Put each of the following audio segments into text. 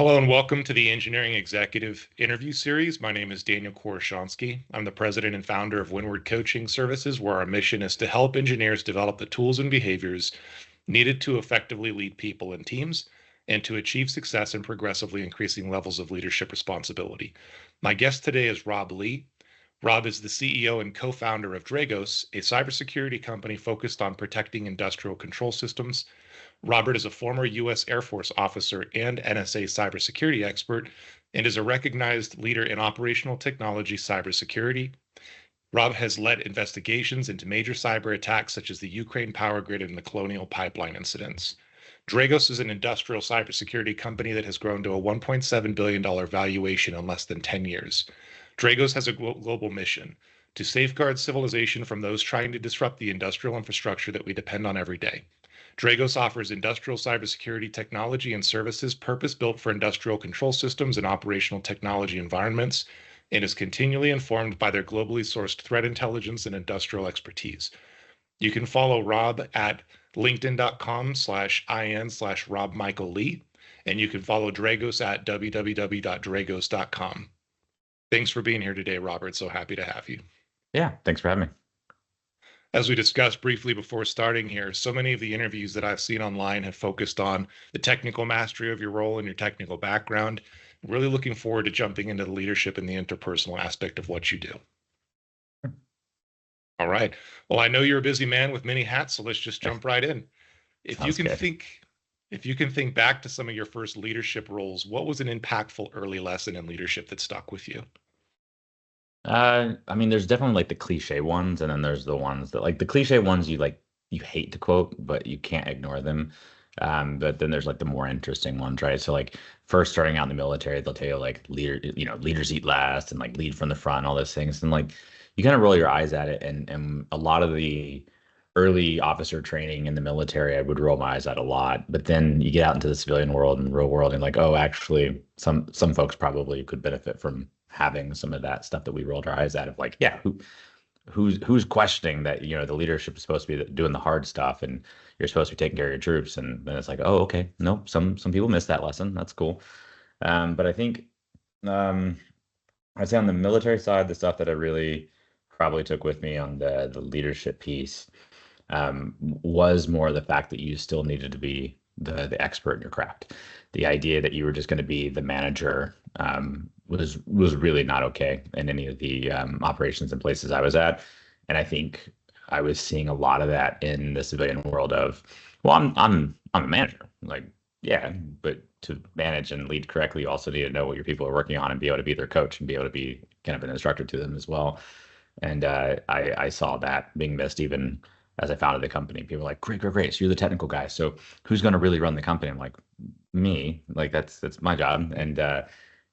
Hello and welcome to the Engineering Executive Interview Series. My name is Daniel Koroshansky. I'm the president and founder of Windward Coaching Services, where our mission is to help engineers develop the tools and behaviors needed to effectively lead people and teams and to achieve success in progressively increasing levels of leadership responsibility. My guest today is Rob Lee. Rob is the CEO and co-founder of Dragos, a cybersecurity company focused on protecting industrial control systems. Robert is a former U.S. Air Force officer and NSA cybersecurity expert and is a recognized leader in operational technology cybersecurity. Rob has led investigations into major cyber attacks such as the Ukraine power grid and the Colonial Pipeline incidents. Dragos is an industrial cybersecurity company that has grown to a $1.7 billion valuation in less than 10 years. Dragos has a global mission to safeguard civilization from those trying to disrupt the industrial infrastructure that we depend on every day. Dragos offers industrial cybersecurity technology and services purpose-built for industrial control systems and operational technology environments, and is continually informed by their globally sourced threat intelligence and industrial expertise. You can follow Rob at linkedin.com/in/Rob Michael Lee, and you can follow Dragos at www.dragos.com. Thanks for being here today, Robert. So happy to have you. Yeah, thanks for having me. As we discussed briefly before starting here, so many of the interviews that I've seen online have focused on the technical mastery of your role and your technical background. Really looking forward to jumping into the leadership and the interpersonal aspect of what you do. All right. Well, I know you're a busy man with many hats, so let's just jump right in. If you can think back to some of your first leadership roles, what was an impactful early lesson in leadership that stuck with you? I mean, there's definitely like the cliche ones, and then there's the ones that like the cliche ones you hate to quote, but you can't ignore them. But then there's like the more interesting ones, right? So like first starting out in the military, they'll tell you like leaders eat last and like lead from the front, all those things. And like you kind of roll your eyes at it, and a lot of the early officer training in the military, I would roll my eyes at a lot. But then you get out into the civilian world and real world, and like, oh, actually, some folks probably could benefit from having some of that stuff that we rolled our eyes at of like, yeah, who's questioning that, the leadership is supposed to be doing the hard stuff and you're supposed to be taking care of your troops. And then it's like, oh, okay, no, some people miss that lesson. That's cool. But I think I'd say on the military side, the stuff that I really probably took with me on the leadership piece was more the fact that you still needed to be the expert in your craft. The idea that you were just going to be the manager was really not okay in any of the operations and places I was at. And I think I was seeing a lot of that in the civilian world of, well, I'm a manager. Like, yeah, but to manage and lead correctly, you also need to know what your people are working on and be able to be their coach and be able to be kind of an instructor to them as well. And I saw that being missed even as I founded the company. People were like, great. So you're the technical guy. So who's going to really run the company? I'm like, me. Like that's my job. And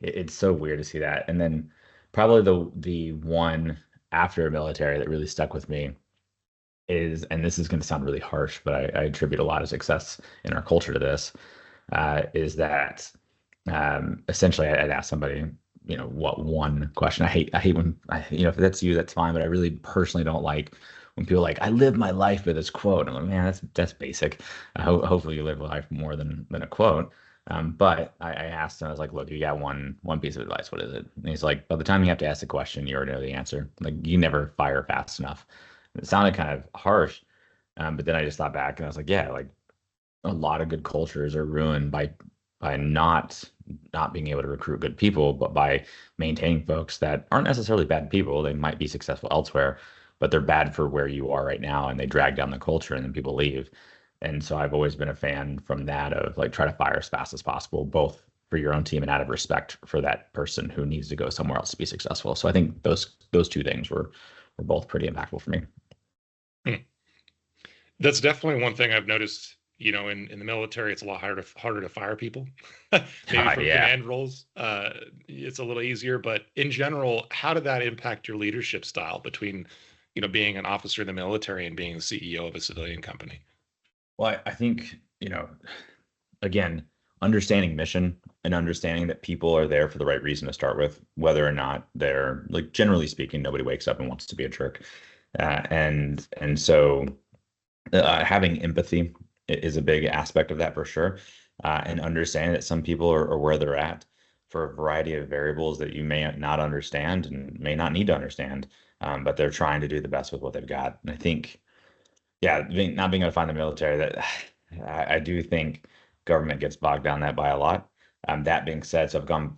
it's so weird to see that. And then probably the one after military that really stuck with me is, and this is going to sound really harsh, but I attribute a lot of success in our culture to this, is that essentially I'd ask somebody, what one question. I hate when if that's you, that's fine. But I really personally don't like when people are like, I live my life with this quote. I'm like, man, that's basic. Hopefully you live a life more than a quote. But I asked him, I was like, look, you got one piece of advice. What is it? And he's like, by the time you have to ask the question, you already know the answer. Like you never fire fast enough. It sounded kind of harsh. But then I just thought back and I was like, yeah, like a lot of good cultures are ruined by not being able to recruit good people, but by maintaining folks that aren't necessarily bad people. They might be successful elsewhere, but they're bad for where you are right now, and they drag down the culture, and then people leave. And so I've always been a fan from that of like try to fire as fast as possible, both for your own team and out of respect for that person who needs to go somewhere else to be successful. So I think those two things were both pretty impactful for me. That's definitely one thing I've noticed. In the military, it's a lot harder to fire people. Maybe from command roles, it's a little easier. But in general, how did that impact your leadership style between, being an officer in the military and being the CEO of a civilian company? Well, I think, again, understanding mission and understanding that people are there for the right reason to start with, whether or not they're like, generally speaking, nobody wakes up and wants to be a jerk. And so having empathy is a big aspect of that for sure. and understanding that some people are where they're at for a variety of variables that you may not understand and may not need to understand, but they're trying to do the best with what they've got. And I think, yeah, not being able to find the military, that I do think government gets bogged down that by a lot. That being said, so I've gone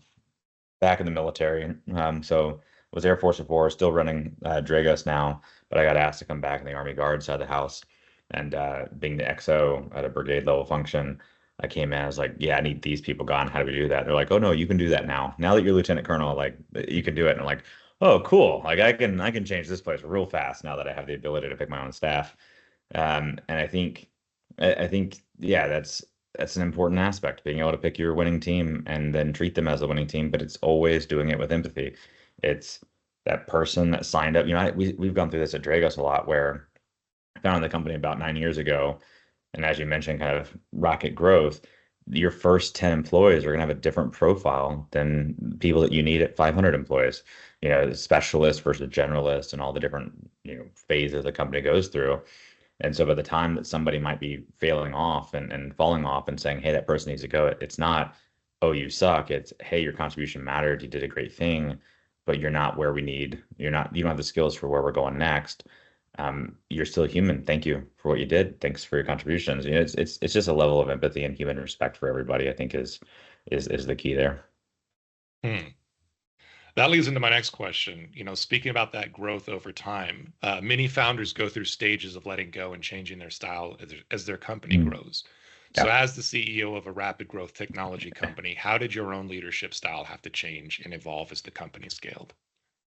back in the military. So was Air Force before, still running Dragos now, but I got asked to come back in the Army Guard side of the house. And being the XO at a brigade level function, I came in, I was like, yeah, I need these people gone. How do we do that? They're like, oh no, you can do that now. Now that you're Lieutenant Colonel, like you can do it. And I'm like, oh, cool. Like I can change this place real fast now that I have the ability to pick my own staff. And I think, yeah, that's an important aspect, being able to pick your winning team and then treat them as a winning team, but it's always doing it with empathy. It's that person that signed up. We've gone through this at Dragos a lot where I founded the company about 9 years ago. And as you mentioned, kind of rocket growth, your first 10 employees are going to have a different profile than people that you need at 500 employees. Specialists versus generalists and all the different, phases the company goes through. And so by the time that somebody might be failing off and falling off and saying, hey, that person needs to go, it's not, oh, you suck. It's, hey, your contribution mattered. You did a great thing, but you're not where we need. You don't have the skills for where we're going next. You're still human. Thank you for what you did. Thanks for your contributions. It's just a level of empathy and human respect for everybody, I think is the key there. Hmm. That leads into my next question. Speaking about that growth over time, many founders go through stages of letting go and changing their style as their company Mm. grows. So, Yeah. as the CEO of a rapid growth technology company, how did your own leadership style have to change and evolve as the company scaled?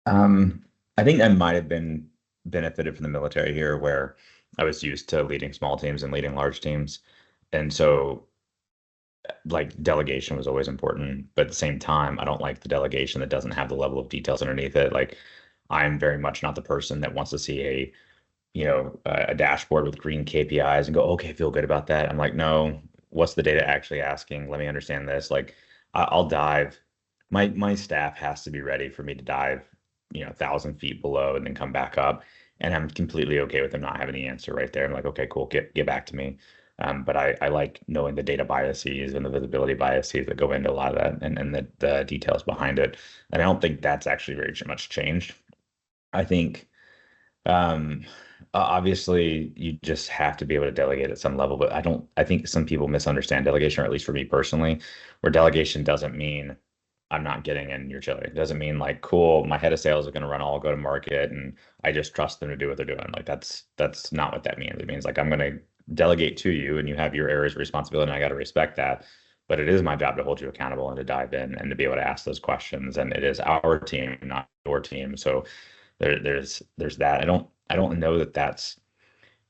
Um, I think I might have been benefited from the military here where I was used to leading small teams and leading large teams. And so like delegation was always important, but at the same time, I don't like the delegation that doesn't have the level of details underneath it. Like I'm very much not the person that wants to see a dashboard with green KPIs and go, okay, feel good about that. I'm like, no, what's the data actually asking? Let me understand this. Like, I'll dive. My staff has to be ready for me to dive, 1,000 feet below and then come back up. And I'm completely okay with them not having the answer right there. I'm like, okay, cool, get back to me. But I like knowing the data biases and the visibility biases that go into a lot of that and the details behind it. And I don't think that's actually very much changed. I think um, obviously, you just have to be able to delegate at some level, but I think some people misunderstand delegation, or at least for me personally, where delegation doesn't mean I'm not getting in your chili. It doesn't mean like, cool, my head of sales are going to run all go to market and I just trust them to do what they're doing. Like that's not what that means. It means like I'm going to delegate to you and you have your areas of responsibility and I got to respect that. But it is my job to hold you accountable and to dive in and to be able to ask those questions. And it is our team, not your team. So there's that. I don't know that that's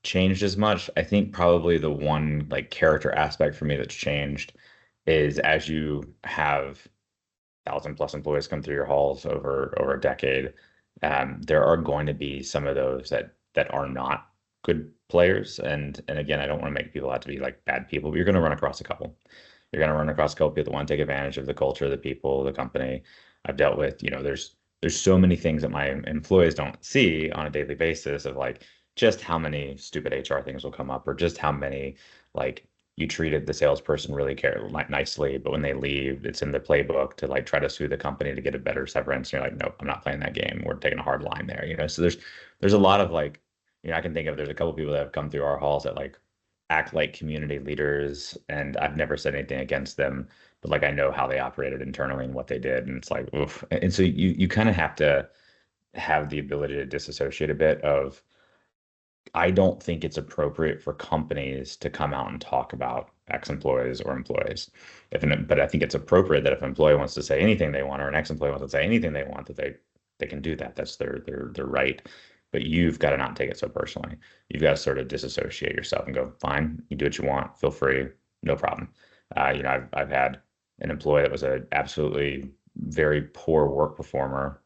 changed as much. I think probably the one like character aspect for me that's changed is as you have 1,000 plus employees come through your halls over a decade, there are going to be some of those that are not good players. And again, I don't want to make people out to be like bad people, but you're going to run across a couple. You're going to run across a couple people that want to take advantage of the culture, the people, the company. I've dealt with, there's so many things that my employees don't see on a daily basis of like just how many stupid HR things will come up or just how many like you treated the salesperson really nicely, but when they leave, it's in the playbook to like try to sue the company to get a better severance. And you're like, nope, I'm not playing that game. We're taking a hard line there, So there's a lot of like, I can think of there's a couple people that have come through our halls that like act like community leaders, and I've never said anything against them, but like I know how they operated internally and what they did, and it's like, oof. And so you kind of have to have the ability to disassociate a bit of I don't think it's appropriate for companies to come out and talk about ex-employees or employees. But I think it's appropriate that if an employee wants to say anything they want, or an ex-employee wants to say anything they want, that they can do that. That's their right. But you've got to not take it so personally. You've got to sort of disassociate yourself and go, fine, you do what you want, feel free, no problem. I've had an employee that was a absolutely very poor work performer,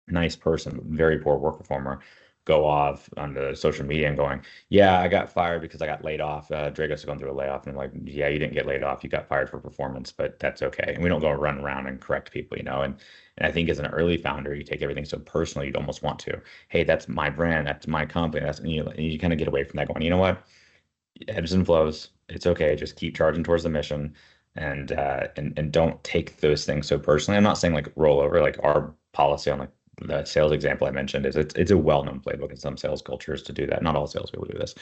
nice person, very poor work performer, go off on the social media and going, yeah, I got fired because I got laid off. Dragos is going through a layoff. And I'm like, yeah, you didn't get laid off. You got fired for performance, but that's okay. And we don't go run around and correct people, And I think as an early founder, you take everything so personal, you'd almost want to, hey, that's my brand, that's my company. And you kind of get away from that going, you know what? ebbs and flows. It's okay. Just keep charging towards the mission, and don't take those things so personally. I'm not saying like roll over. Like our policy on like the sales example I mentioned is it's a well-known playbook in some sales cultures to do that. Not all sales people do this,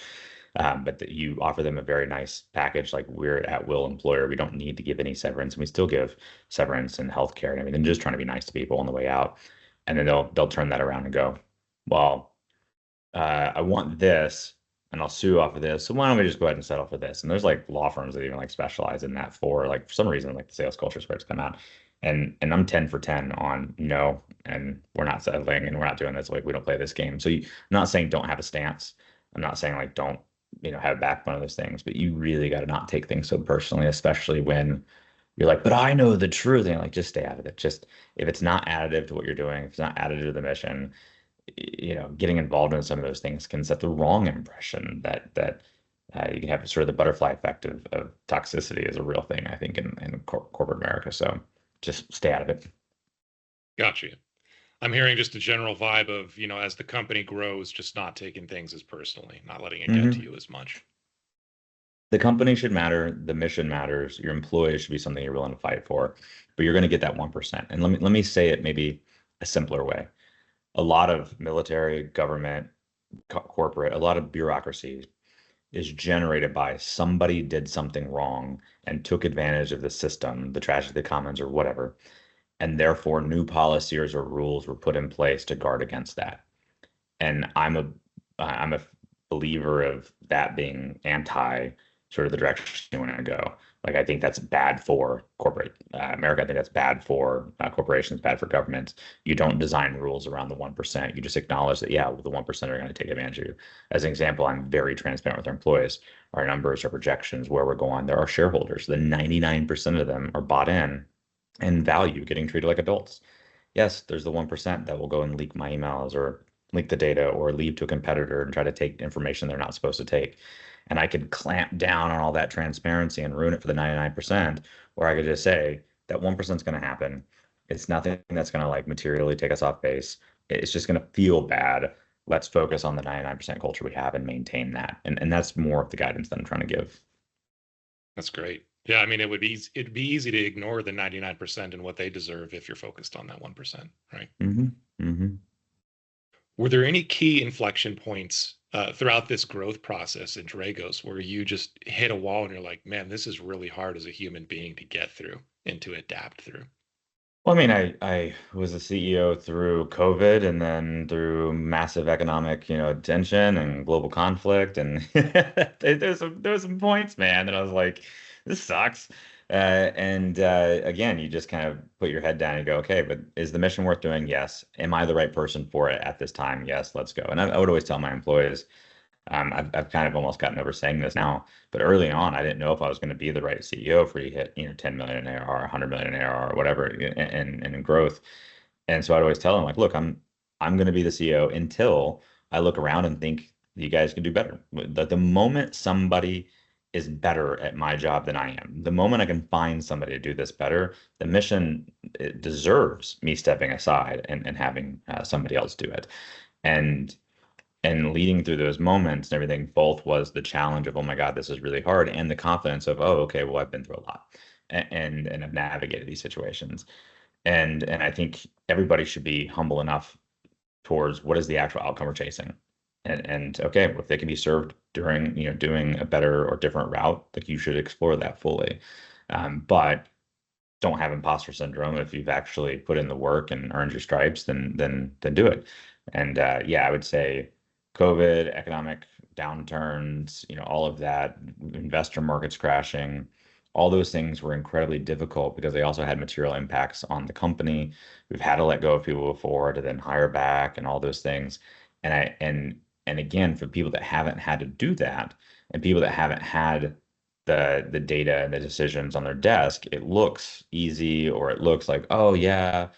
but that you offer them a very nice package. Like we're at will employer. We don't need to give any severance, and we still give severance and healthcare and everything. Just trying to be nice to people on the way out, and then they'll turn that around and go, well, I want this and I'll sue off of this. So why don't we just go ahead and settle for this? And there's like law firms that even like specialize in that for like for some reason like the sales culture is where it's come out. And I'm 10 for 10 on no, and we're not settling and we're not doing this. Like we don't play this game. So I'm not saying don't have a stance. I'm not saying like don't, have a backbone of those things, but you really got to not take things so personally, especially when you're like, but I know the truth. And you're like, just stay out of it. Just if it's not additive to what you're doing, if it's not additive to the mission, getting involved in some of those things can set the wrong impression that you can have sort of the butterfly effect of toxicity is a real thing, I think, in corporate America. So just stay out of it. Gotcha. I'm hearing just a general vibe of, as the company grows, just not taking things as personally, not letting it get to Hmm. you as much. The company should matter, the mission matters, your employees should be something you're willing to fight for, but you're going to get that 1%. And let me say it maybe a simpler way. A lot of military, government, corporate, a lot of bureaucracy is generated by somebody did something wrong and took advantage of the system, the tragedy of the commons or whatever, and therefore new policies or rules were put in place to guard against that. And I'm a believer of that being anti sort of the direction you want to go. Like I think that's bad for corporate America. I think that's bad for corporations, bad for governments. You don't design rules around the 1%. You just acknowledge that, yeah, well, the 1% are going to take advantage of you. As an example, I'm very transparent with our employees. Our numbers, our projections, where we're going. There are shareholders. The 99% of them are bought in and value getting treated like adults. Yes, there's the 1% that will go and leak my emails or leak the data or leave to a competitor and try to take information they're not supposed to take. And I could clamp down on all that transparency and ruin it for the 99%, or I could just say that 1% is going to happen. It's nothing that's going to like materially take us off base. It's just going to feel bad. Let's focus on the 99% culture we have and maintain that. And that's more of the guidance that I'm trying to give. That's great. Yeah, I mean, it'd be easy to ignore the 99% and what they deserve if you're focused on that 1%, right? Hmm. Hmm. Were there any key inflection points throughout this growth process in Dragos where you just hit a wall and you're like, man, this is really hard as a human being to get through and to adapt through? Well, I mean, I was a CEO through COVID and then through massive economic, tension and global conflict. And there's some points, man, that I was like, this sucks. And again, you just kind of put your head down and go, okay, but is the mission worth doing? Yes. Am I the right person for it at this time? Yes, let's go. And I would always tell my employees, I've kind of almost gotten over saying this now, but early on, I didn't know if I was going to be the right CEO for you hit, 10 million in ARR, 100 million in ARR, or whatever, and in growth. And so I'd always tell them like, look, I'm going to be the CEO until I look around and think you guys can do better. The moment somebody is better at my job than I am, the moment I can find somebody to do this better, the mission it deserves me stepping aside and having somebody else do it. And and leading through those moments and everything, both was the challenge of, oh my God, this is really hard, and the confidence of, oh, okay, well, I've been through a lot and I've navigated these situations. And I think everybody should be humble enough towards what is the actual outcome we're chasing. And okay, if they can be served during, doing a better or different route, like you should explore that fully. But don't have imposter syndrome. If you've actually put in the work and earned your stripes, then do it. And yeah, I would say COVID, economic downturns, all of that, investor markets crashing, all those things were incredibly difficult because they also had material impacts on the company. We've had to let go of people before to then hire back and all those things. And again, for people that haven't had to do that and people that haven't had the data and the decisions on their desk, it looks easy or it looks like, oh yeah,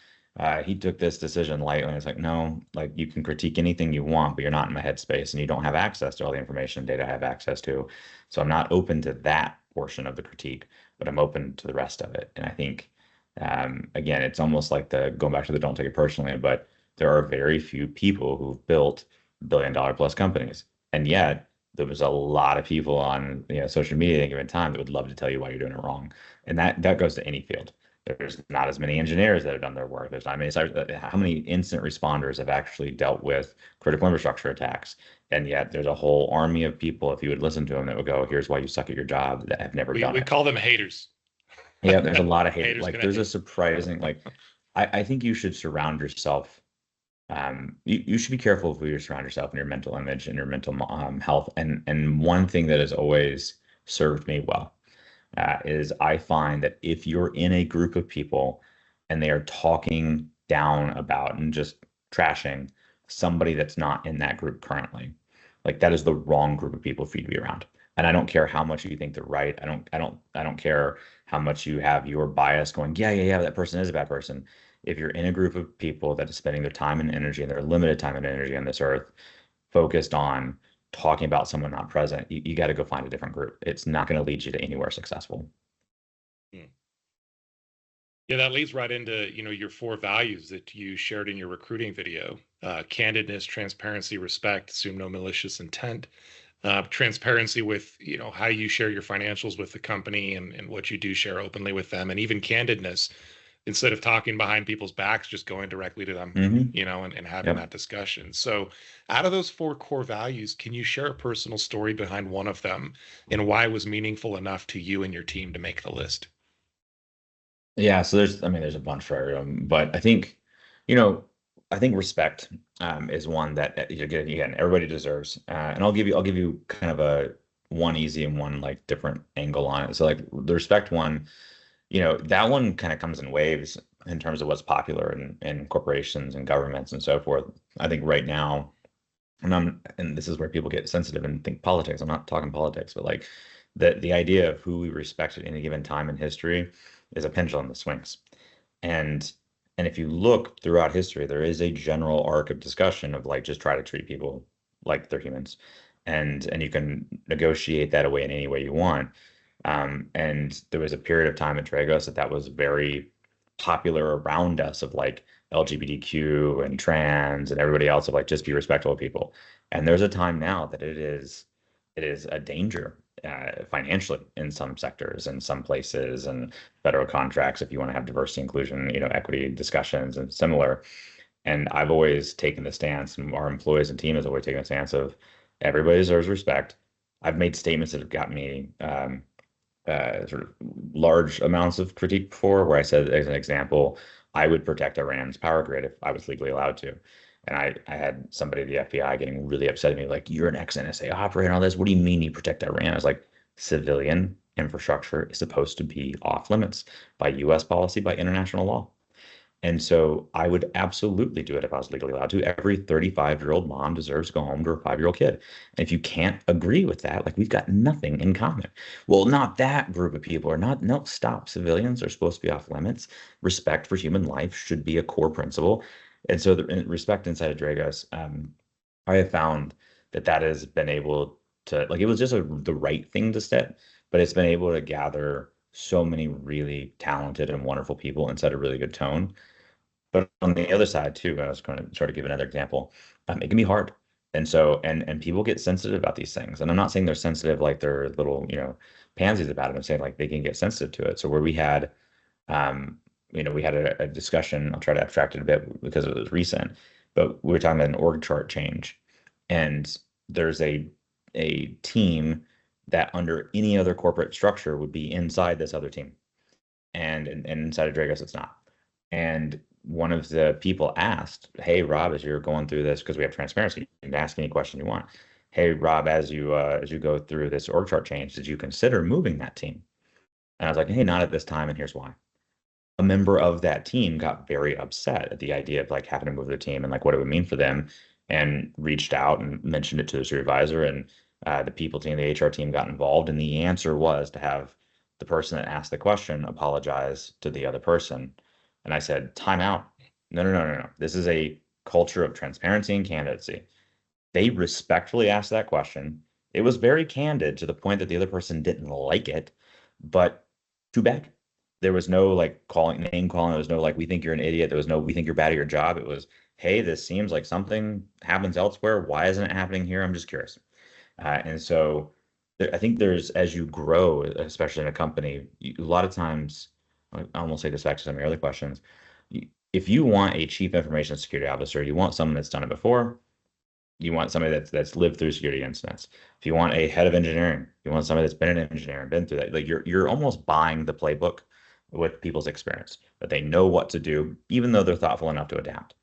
he took this decision lightly. It's like, no, like you can critique anything you want, but you're not in my headspace and you don't have access to all the information and data I have access to. So I'm not open to that portion of the critique, but I'm open to the rest of it. And I think, again, it's almost like the going back to the don't take it personally, but there are very few people who've built billion-dollar plus companies. And yet there was a lot of people on social media at a given time that would love to tell you why you're doing it wrong, and that goes to any field. There's not as many engineers that have done their work. There's not many. How many incident responders have actually dealt with critical infrastructure attacks? And yet there's a whole army of people, if you would listen to them, that would go, "Here's why you suck at your job," that have never done We it. call them haters. Yeah, there's a lot of hate. Haters Like gonna there's a hate. surprising like I think you should surround yourself. You should be careful of who you surround yourself and your mental image and your mental health. And one thing that has always served me well is I find that if you're in a group of people and they are talking down about and just trashing somebody that's not in that group currently, like that is the wrong group of people for you to be around. And I don't care how much you think they're right. I don't care how much you have your bias going, yeah, yeah, yeah, that person is a bad person. If you're in a group of people that is spending their time and energy and their limited time and energy on this earth focused on talking about someone not present, you got to go find a different group. It's not going to lead you to anywhere successful. Hmm. Yeah, that leads right into, your four values that you shared in your recruiting video. Candidness, transparency, respect, assume no malicious intent. Transparency with, how you share your financials with the company and what you do share openly with them, and even candidness, instead of talking behind people's backs, just going directly to them, Hmm. and having Yep. that discussion. So, out of those four core values, can you share a personal story behind one of them and why it was meaningful enough to you and your team to make the list? Yeah, so there's a bunch for everyone, but you know, I think respect is one that again everybody deserves, and I'll give you kind of a one easy and one like different angle on it. So like the respect one, that one kind of comes in waves in terms of what's popular in corporations and governments and so forth. I think right now, and this is where people get sensitive and think politics. I'm not talking politics, but like the idea of who we respect at any given time in history is a pendulum that swings. And and if you look throughout history, there is a general arc of discussion of like just try to treat people like they're humans. And you can negotiate that away in any way you want. And there was a period of time at Dragos that was very popular around us of like LGBTQ and trans and everybody else of like just be respectful of people. And there's a time now that it is a danger financially in some sectors and some places and federal contracts if you want to have diversity, inclusion, equity discussions and similar. And I've always taken the stance, and our employees and team has always taken the stance of everybody deserves respect. I've made statements that have got me sort of large amounts of critique before, where I said, as an example, I would protect Iran's power grid if I was legally allowed to. And I had somebody at the FBI getting really upset at me, like, you're an ex-NSA operator and all this. What do you mean you protect Iran? I was like, civilian infrastructure is supposed to be off limits by US policy, by international law. And so I would absolutely do it if I was legally allowed to. Every 35-year-old mom deserves to go home to her 5-year-old kid. And if you can't agree with that, like we've got nothing in common. Well, not that group of people are not, no, stop. Civilians are supposed to be off limits. Respect for human life should be a core principle. And so the respect inside of Dragos, I have found that has been able to, like, it was just the right thing to set, but it's been able to gather so many really talented and wonderful people and set a really good tone. But on the other side too, I was going to sort of give another example. It can be hard, and so and people get sensitive about these things. And I'm not saying they're sensitive like they're little pansies about it. I'm saying like they can get sensitive to it. So where um, we had a discussion. I'll try to abstract it a bit because it was recent, but we were talking about an org chart change, and there's a team that under any other corporate structure would be inside this other team, and inside of Dragos it's not. And one of the people asked, "Hey Rob, as you're going through this, because we have transparency, you can ask any question you want. Hey Rob, as you go through this org chart change, did you consider moving that team?" And I was like, "Hey, not at this time, and here's why." A member of that team got very upset at the idea of like having to move their team and like what it would mean for them, and reached out and mentioned it to the supervisor, and the people team, the HR team got involved, and the answer was to have the person that asked the question apologize to the other person. And I said, time out. No, no, no, no, no. This is a culture of transparency and candidacy. They respectfully asked that question. It was very candid to the point that the other person didn't like it, but too bad. There was no like calling, name calling. There was no like, we think you're an idiot. There was no, we think you're bad at your job. It was, hey, this seems like something happens elsewhere. Why isn't it happening here? I'm just curious. And so I think there's, as you grow, especially in a company, a lot of times, I almost say this back to some of your early questions. If you want a chief information security officer, you want someone that's done it before. You want somebody that's lived through security incidents. If you want a head of engineering, you want somebody that's been an engineer and been through that. Like you're almost buying the playbook with people's experience, that they know what to do, even though they're thoughtful enough to adapt.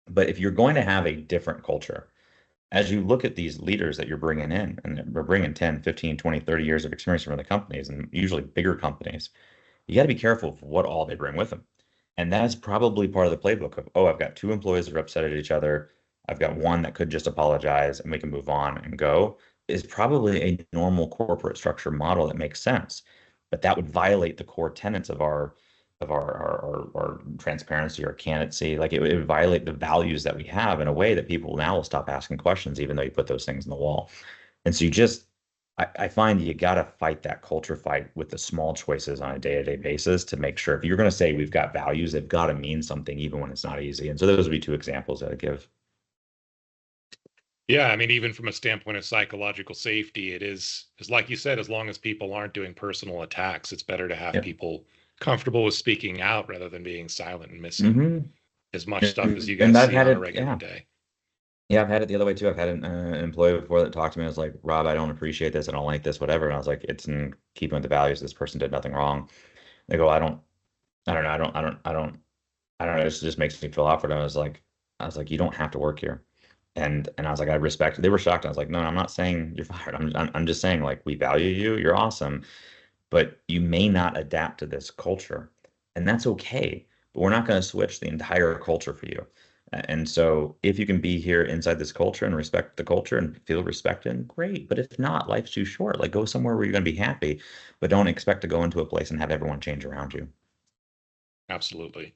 But if you're going to have a different culture, as you look at these leaders that you're bringing in, and we're bringing 10, 15, 20, 30 years of experience from the companies, and usually bigger companies, you got to be careful of what all they bring with them. And that's probably part of the playbook of, oh, I've got two employees that are upset at each other. I've got one that could just apologize and we can move on and go, is probably a normal corporate structure model that makes sense. But that would violate the core tenets of our transparency or candidacy. Like it would violate the values that we have in a way that people now will stop asking questions, even though you put those things in the wall. And so I find you got to fight that culture fight with the small choices on a day-to-day basis to make sure if you're going to say we've got values, they've got to mean something even when it's not easy. And so those would be two examples that I give. Yeah, I mean, even from a standpoint of psychological safety, it is like you said, as long as people aren't doing personal attacks, it's better to have Yep. people comfortable with speaking out rather than being silent and missing Hmm. as much stuff as you And guys I've see had on a it, regular yeah. day. Yeah, I've had it the other way too. I've had an employee before that talked to me. I was like, Rob, I don't appreciate this. I don't like this, whatever. And I was like, it's in keeping with the values. This person did nothing wrong. They go, I don't know. I don't know. This just makes me feel awkward. I was like, you don't have to work here. And I was like, I respect it. They were shocked. I was like, no, I'm not saying you're fired. I'm just saying like we value you. You're awesome, but you may not adapt to this culture, and that's okay. But we're not going to switch the entire culture for you. And so if you can be here inside this culture and respect the culture and feel respected, great. But if not, life's too short. Like go somewhere where you're going to be happy, but don't expect to go into a place and have everyone change around you. Absolutely.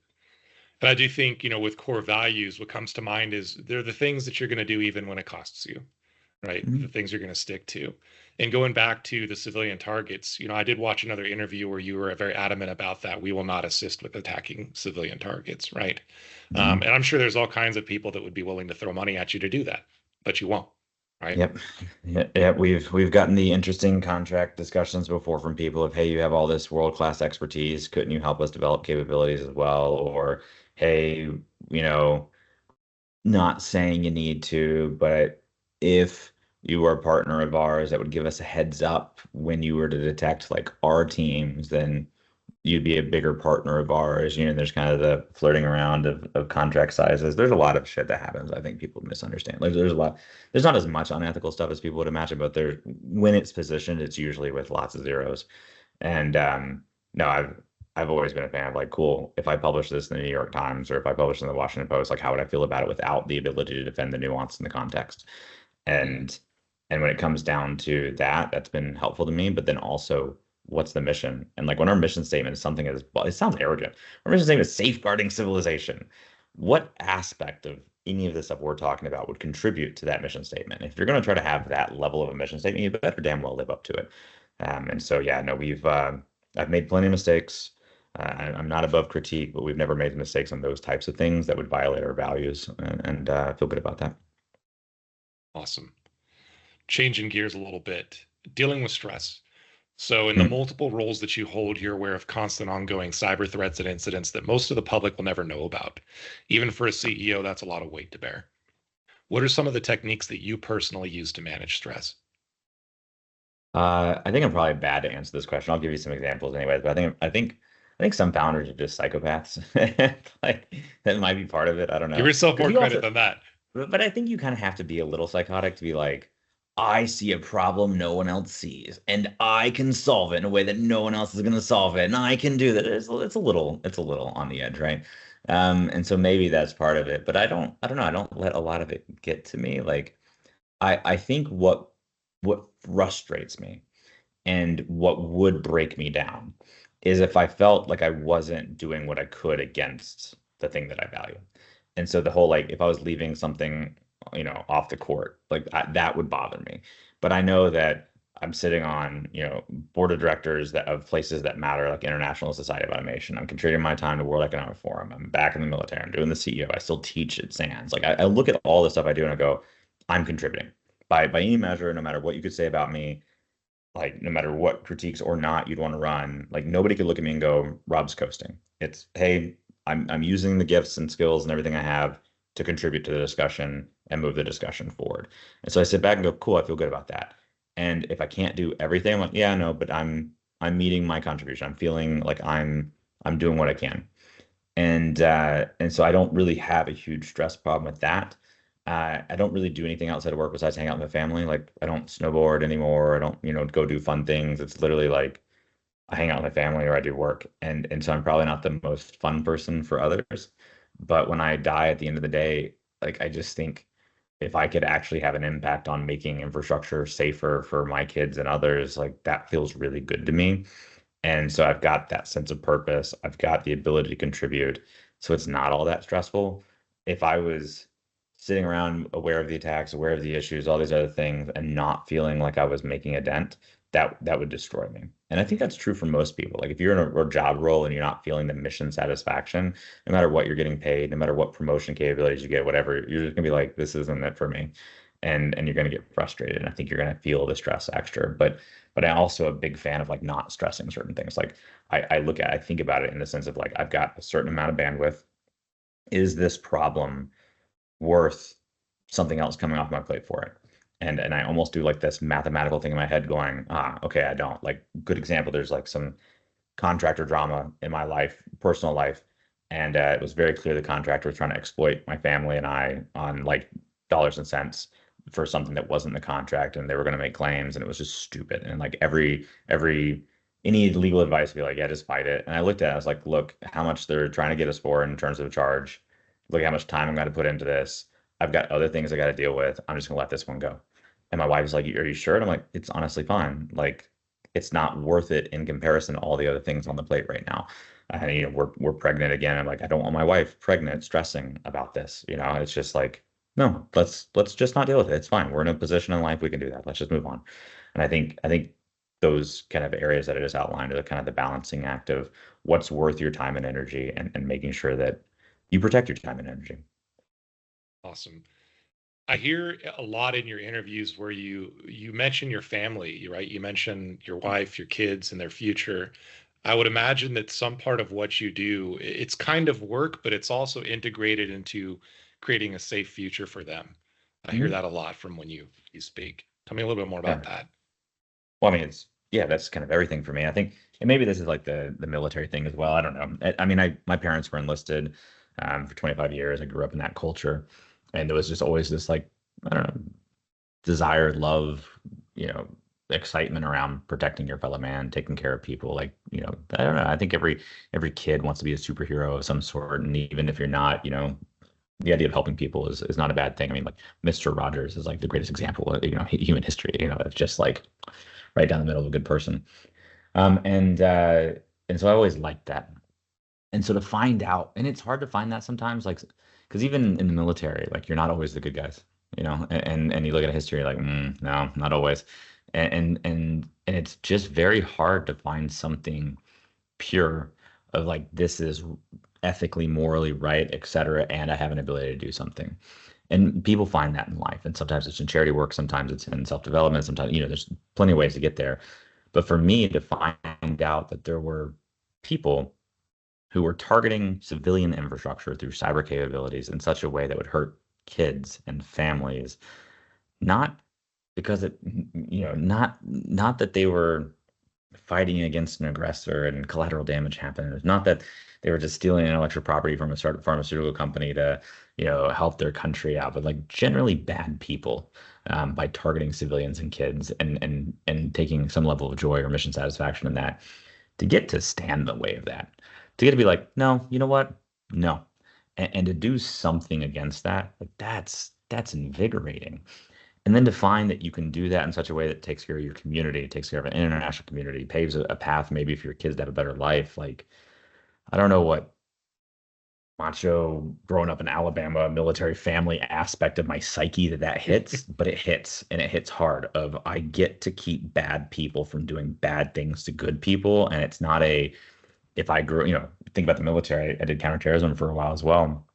And I do think, with core values, what comes to mind is they're the things that you're going to do even when it costs you, right? The Mhm. things you're going to stick to. And going back to the civilian targets, I did watch another interview where you were very adamant about that. We will not assist with attacking civilian targets, right? Mhm. And I'm sure there's all kinds of people that would be willing to throw money at you to do that, but you won't, right? Yep. Yeah, yeah, we've gotten the interesting contract discussions before from people of, hey, you have all this world-class expertise. Couldn't you help us develop capabilities as well? Or, hey, not saying you need to, but if you were a partner of ours that would give us a heads up when you were to detect like our teams, then you'd be a bigger partner of ours. There's kind of the flirting around of contract sizes. There's a lot of shit that happens. I think people misunderstand. Like there's not as much unethical stuff as people would imagine, but there, when it's positioned, it's usually with lots of zeros. And no, I've always been a fan of like, cool, if I publish this in the New York Times or if I publish in the Washington Post, like how would I feel about it without the ability to defend the nuance and the context? Mm. And and when it comes down to that, that's been helpful to me. But then also, what's the mission? And like when our mission statement is something as well, it sounds arrogant. Our mission statement is safeguarding civilization. What aspect of any of this stuff we're talking about would contribute to that mission statement? If you're going to try to have that level of a mission statement, you better damn well live up to it. And so, yeah, no, I've made plenty of mistakes. I'm not above critique, but we've never made mistakes on those types of things that would violate our values, and I feel good about that. Awesome. Changing gears a little bit, dealing with stress. So, in the Hmm. multiple roles that you hold, you're aware of constant ongoing cyber threats and incidents that most of the public will never know about. Even for a CEO, that's a lot of weight to bear. What are some of the techniques that you personally use to manage stress? I think I'm probably bad to answer this question. I'll give you some examples anyways, but I think some founders are just psychopaths. Like that might be part of it. I don't Give know. yourself Because more you credit also, than that. but I think you kind of have to be a little psychotic to be like, I see a problem no one else sees, and I can solve it in a way that no one else is going to solve it, and I can do that. It's a little on the edge, right? And so maybe that's part of it, but I don't know. I don't let a lot of it get to me. Like I think what frustrates me and what would break me down is if I felt like I wasn't doing what I could against the thing that I value. And so the whole like if I was leaving something, off the court, like that would bother me. But I know that I'm sitting on, board of directors that of places that matter, like International Society of Automation. I'm contributing my time to World Economic Forum. I'm back in the military. I'm doing the CEO. I still teach at SANS. Like I look at all the stuff I do and I go, I'm contributing. by any measure, no matter what you could say about me, like no matter what critiques or not you'd want to run, like nobody could look at me and go, Rob's coasting. It's, hey, I'm using the gifts and skills and everything I have to contribute to the discussion and move the discussion forward. And so I sit back and go, cool, I feel good about that. And if I can't do everything, I'm like, yeah, no, but I'm meeting my contribution. I'm feeling like I'm doing what I can. And so I don't really have a huge stress problem with that. I don't really do anything outside of work besides hang out with my family. Like I don't snowboard anymore. I don't, go do fun things. It's literally like I hang out with my family or I do work. And so I'm probably not the most fun person for others. But when I die at the end of the day, like I just think if I could actually have an impact on making infrastructure safer for my kids and others, like that feels really good to me. And so I've got that sense of purpose. I've got the ability to contribute. So it's not all that stressful. If I was sitting around aware of the attacks, aware of the issues, all these other things, and not feeling like I was making a dent, that would destroy me. And I think that's true for most people. Like if you're in a job role and you're not feeling the mission satisfaction, no matter what you're getting paid, no matter what promotion capabilities you get, whatever, you're just gonna be like, this isn't it for me. And you're gonna get frustrated. And I think you're gonna feel the stress extra. But I'm also a big fan of like not stressing certain things. Like I think about it in the sense of like I've got a certain amount of bandwidth. Is this problem worth something else coming off my plate for it? And I almost do like this mathematical thing in my head going, okay, I don't. Like good example, there's like some contractor drama in my life, personal life, and it was very clear the contractor was trying to exploit my family and I on like dollars and cents for something that wasn't the contract, and they were going to make claims, and it was just stupid. And like every any legal advice would be like, yeah, just fight it. And I looked at it, I was like, look, how much they're trying to get us for in terms of a charge. Look at how much time I'm going to put into this. I've got other things I got to deal with. I'm just going to let this one go. And my wife was like, are you sure? And I'm like, it's honestly fine. Like, it's not worth it in comparison to all the other things on the plate right now. And we're pregnant again. I'm like, I don't want my wife pregnant, stressing about this. It's just like, no, let's just not deal with it. It's fine. We're in a position in life we can do that. Let's just move on. And I think those kind of areas that I just outlined are the kind of the balancing act of what's worth your time and energy, and making sure that you protect your time and energy. Awesome. I hear a lot in your interviews where you mention your family, right? You mention your wife, your kids, and their future. I would imagine that some part of what you do, it's kind of work, but it's also integrated into creating a safe future for them. I hear Mhm. that a lot from when you speak. Tell me a little bit more about Yeah. that. Well, I mean, it's yeah, that's kind of everything for me. I think, and maybe this is like the military thing as well. I don't know. I mean, my parents were enlisted for 25 years. I grew up in that culture, and there was just always this like I don't know desire, love, you know, excitement around protecting your fellow man, taking care of people. Like I don't know. I think every kid wants to be a superhero of some sort, and even if you're not, the idea of helping people is not a bad thing. I mean, like Mr. Rogers is like the greatest example of human history. It's just like right down the middle of a good person. And so I always liked that. And so to find out, and it's hard to find that sometimes, like because even in the military, like you're not always the good guys, and you look at history like, no, not always, and it's just very hard to find something pure of like this is ethically, morally right, et cetera, and I have an ability to do something. And people find that in life. And sometimes it's in charity work, sometimes it's in self-development, sometimes, there's plenty of ways to get there. But for me to find out that there were people who were targeting civilian infrastructure through cyber capabilities in such a way that would hurt kids and families, not because not that they were fighting against an aggressor and collateral damage happened. It's not that they were just stealing intellectual property from a certain pharmaceutical company to, help their country out, but like generally bad people, by targeting civilians and kids, and taking some level of joy or mission satisfaction in that, to get to stand in the way of that, to get to be like, no, you know what? No. And to do something against that, like that's invigorating. And then to find that you can do that in such a way that takes care of your community, takes care of an international community, paves a path maybe for your kids to have a better life. Like, I don't know what macho growing up in Alabama military family aspect of my psyche that hits, but it hits, and it hits hard of I get to keep bad people from doing bad things to good people. And it's not a, if I grew, think about the military, I did counterterrorism for a while as well.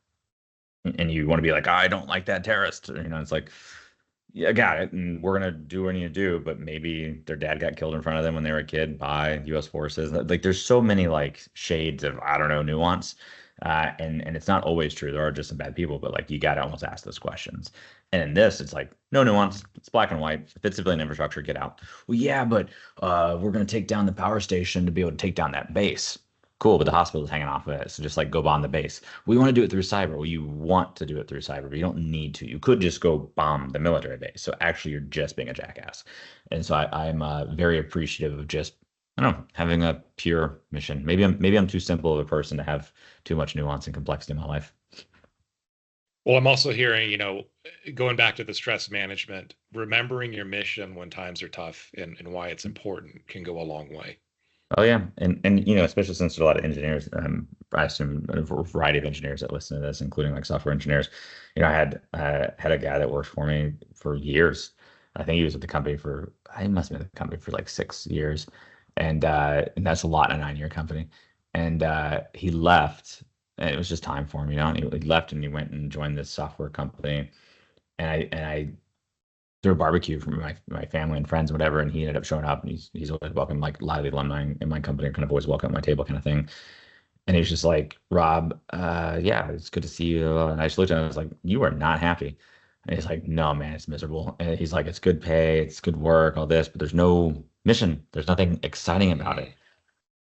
And you want to be like, I don't like that terrorist. It's like, yeah, got it. And we're gonna do what we need to do, but maybe their dad got killed in front of them when they were a kid by U.S. forces. Like, there's so many like shades of I don't know nuance, and it's not always true. There are just some bad people, but like you gotta almost ask those questions. And in this, it's like no nuance. It's black and white. If it's civilian infrastructure, get out. Well, yeah, but we're gonna take down the power station to be able to take down that base. Cool, but the hospital's hanging off of it. So just like go bomb the base. We want to do it through cyber. Well, you want to do it through cyber, but you don't need to. You could just go bomb the military base. So actually, you're just being a jackass. And so I'm very appreciative of just, I don't know, having a pure mission. Maybe I'm too simple of a person to have too much nuance and complexity in my life. Well, I'm also hearing, going back to the stress management, remembering your mission when times are tough and why it's important can go a long way. Oh yeah, and especially since there's a lot of engineers, I assume a variety of engineers that listen to this, including like software engineers. I had a guy that worked for me for years. I think he was at the company for I must have been at the company for like 6 years, and that's a lot in a 9-year company. And he left, and it was just time for him. And he left and he went and joined this software company, and I threw a barbecue for my family and friends and whatever, and he ended up showing up, and he's always welcome. Like a lot of the alumni in my company are kind of always welcome at my table, kind of thing. And he was just like, Rob, yeah, it's good to see you. And I just looked at him and I was like, you are not happy. And he's like, no, man, it's miserable. And he's like, it's good pay, it's good work, all this, but there's no mission. There's nothing exciting about Mm. it.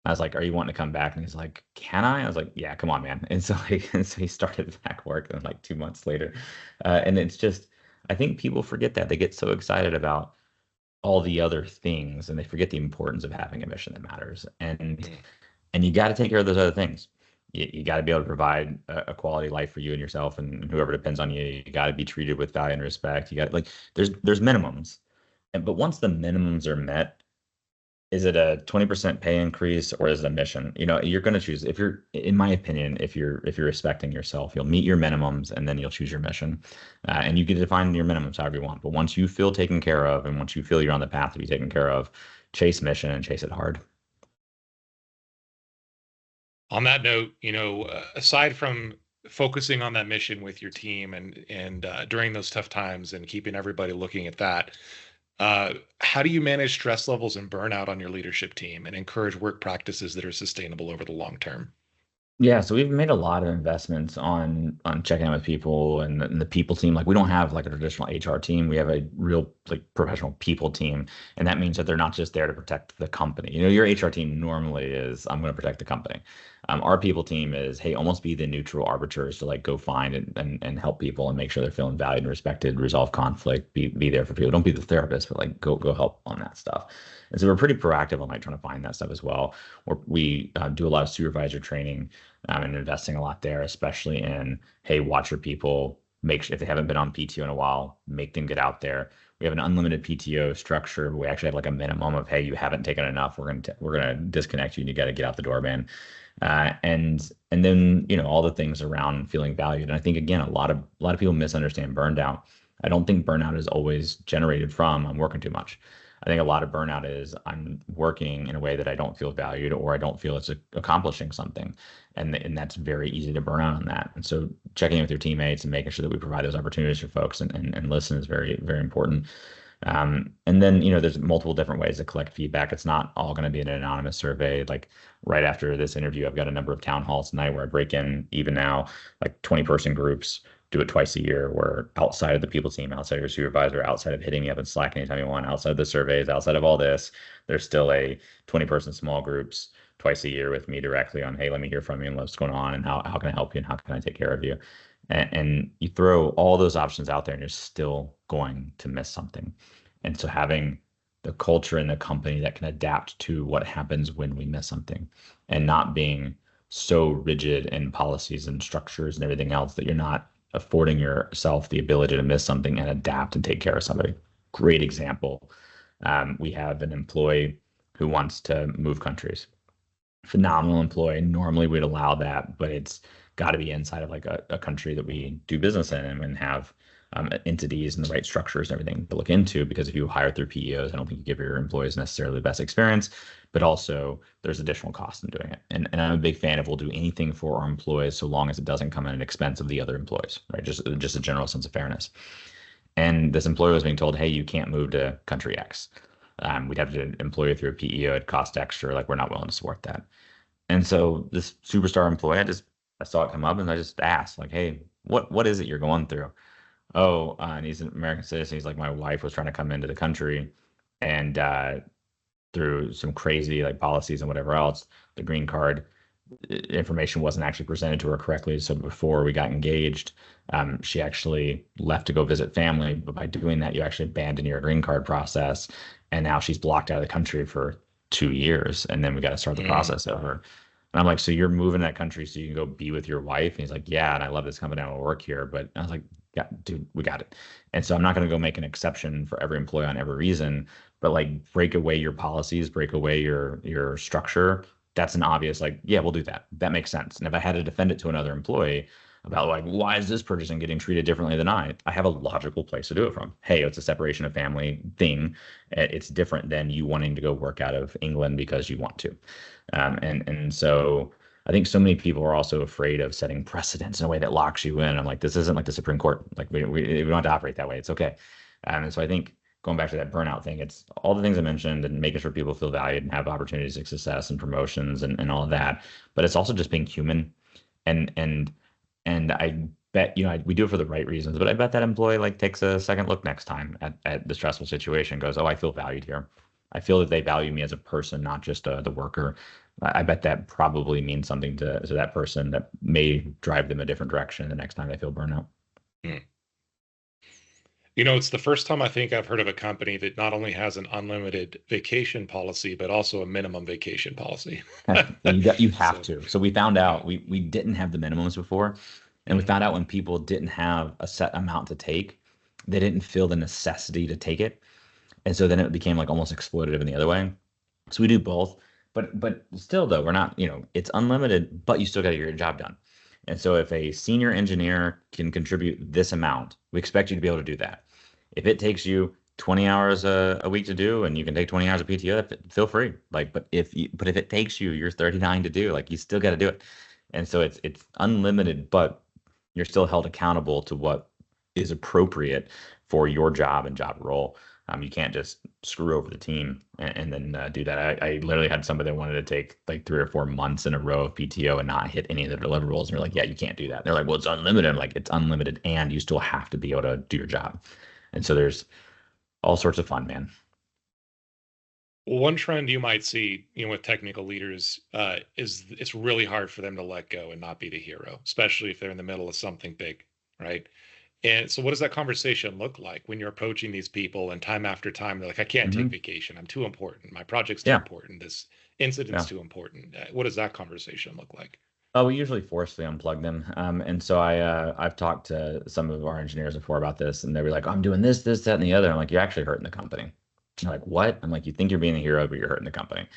I was like, "Are you wanting to come back?" And he's like, "Can I?" I was like, "Yeah, come on, man." And so he started back work, and like 2 months later, and it's just, I think people forget that they get so excited about all the other things, and they forget the importance of having a mission that matters. Mm. And you got to take care of those other things. You got to be able to provide a quality life for you and yourself and whoever depends on you. You got to be treated with value and respect. You got like there's minimums, and but once the minimums are met, is it a 20% pay increase or is it a mission? You're going to choose if you're, in my opinion, if you're respecting yourself, you'll meet your minimums and then you'll choose your mission. And you can define your minimums however you want. But once you feel taken care of and once you feel you're on the path to be taken care of, chase mission and chase it hard. On that note, aside from focusing on that mission with your team and during those tough times and keeping everybody looking at that, how do you manage stress levels and burnout on your leadership team and encourage work practices that are sustainable over the long term? Yeah, so we've made a lot of investments on checking in with people and the people team. Like we don't have like a traditional HR team. We have a real like professional people team, and that means that they're not just there to protect the company. Your HR team normally is I'm going to protect the company. Our people team is hey, almost be the neutral arbiters to like go find and help people and make sure they're feeling valued and respected, resolve conflict, be there for people. Don't be the therapist, but like go help on that stuff. And so we're pretty proactive on like trying to find that stuff as well. Or we do a lot of supervisor training and investing a lot there, especially in, hey, watch your people, make sure if they haven't been on PTO in a while, make them get out there. We have an unlimited PTO structure. We actually have like a minimum of, hey, you haven't taken enough. We're gonna disconnect you, and you got to get out the door, man. And then all the things around feeling valued. And I think again, a lot of people misunderstand burnout. I don't think burnout is always generated from I'm working too much. I think a lot of burnout is I'm working in a way that I don't feel valued or I don't feel it's accomplishing something. And that's very easy to burn out on that. And so checking in with your teammates and making sure that we provide those opportunities for folks and listen is very, very important. And then, there's multiple different ways to collect feedback. It's not all going to be an anonymous survey. Like right after this interview, I've got a number of town halls tonight where I break in even now, like 20-person groups, do it twice a year where outside of the people team, outside of your supervisor, outside of hitting me up in Slack anytime you want, outside of the surveys, outside of all this, there's still a 20-person small groups twice a year with me directly on, hey, let me hear from you and what's going on and how can I help you and how can I take care of you? And you throw all those options out there and you're still going to miss something. And so having the culture in the company that can adapt to what happens when we miss something and not being so rigid in policies and structures and everything else that you're not affording yourself the ability to miss something and adapt and take care of somebody. Great example. We have an employee who wants to move countries. Phenomenal employee. Normally we'd allow that, but it's got to be inside of like a country that we do business in and have entities and the right structures and everything to look into. Because if you hire through PEOs, I don't think you give your employees necessarily the best experience, but also there's additional cost in doing it. And I'm a big fan of we'll do anything for our employees so long as it doesn't come at an expense of the other employees, right? Just a general sense of fairness. And this employer was being told, hey, you can't move to country X. We'd have to employ you through a PEO. It'd cost extra. Like, we're not willing to support that. And so this superstar employee, I saw it come up and I just asked, like, hey, what is it you're going through? Oh, and he's an American citizen. He's like, my wife was trying to come into the country, and through some crazy like policies and whatever else, the green card information wasn't actually presented to her correctly. So before we got engaged, she actually left to go visit family. But by doing that, you actually abandon your green card process. And now she's blocked out of the country for 2 years. And then we got to start the Mm, process over. And I'm like, so you're moving to that country so you can go be with your wife? And he's like, yeah. And I love this company. I want to work here. But I was like, yeah, dude, we got it. And so I'm not going to go make an exception for every employee on every reason, but like break away your policies, break away your structure. That's an obvious, like, yeah, we'll do that. That makes sense. And if I had to defend it to another employee about like, why is this person getting treated differently than I have a logical place to do it from. Hey, it's a separation of family thing. It's different than you wanting to go work out of England because you want to. And so I think so many people are also afraid of setting precedents in a way that locks you in. I'm like, this isn't like the Supreme Court. Like we don't have to operate that way. It's okay. And so I think going back to that burnout thing, it's all the things I mentioned and making sure people feel valued and have opportunities of success and promotions and all of that. But it's also just being human. And and and I bet, we do it for the right reasons, but I bet that employee like takes a second look next time at the stressful situation, goes, oh, I feel valued here. I feel that they value me as a person, not just the worker. I bet that probably means something to that person that may drive them a different direction the next time they feel burnout. mm. It's the first time I think I've heard of a company that not only has an unlimited vacation policy, but also a minimum vacation policy. You have So, to. So we found yeah. out we didn't have the minimums before, and we Mm, found out when people didn't have a set amount to take, they didn't feel the necessity to take it, and so then it became like almost exploitative in the other way. So we do both, but still though we're not, it's unlimited, but you still got to get your job done. And so if a senior engineer can contribute this amount, we expect you to be able to do that. If it takes you 20 hours a week to do and you can take 20 hours of PTO, feel free. Like, but if it takes you your 39 to do, like you still got to do it. And so it's unlimited, but you're still held accountable to what is appropriate for your job and job role. You can't just screw over the team and then do that. I literally had somebody that wanted to take like 3 or 4 months in a row of PTO and not hit any of the deliverables. And you're like, yeah, you can't do that. And they're like, well, it's unlimited. I'm like, it's unlimited, and you still have to be able to do your job. And so there's all sorts of fun, man. Well, one trend you might see, with technical leaders, is it's really hard for them to let go and not be the hero, especially if they're in the middle of something big, right? And so, what does that conversation look like when you're approaching these people and time after time, they're like, I can't take Hmm. vacation. I'm too important. My project's too Yeah, important. This incident's yeah. too important. What does that conversation look like? We usually forcefully unplug them. And so I've talked to some of our engineers before about this, and they were like, "I'm doing this, this, that, and the other." I'm like, "You're actually hurting the company." They're like, "What?" I'm like, "You think you're being a hero, but you're hurting the company.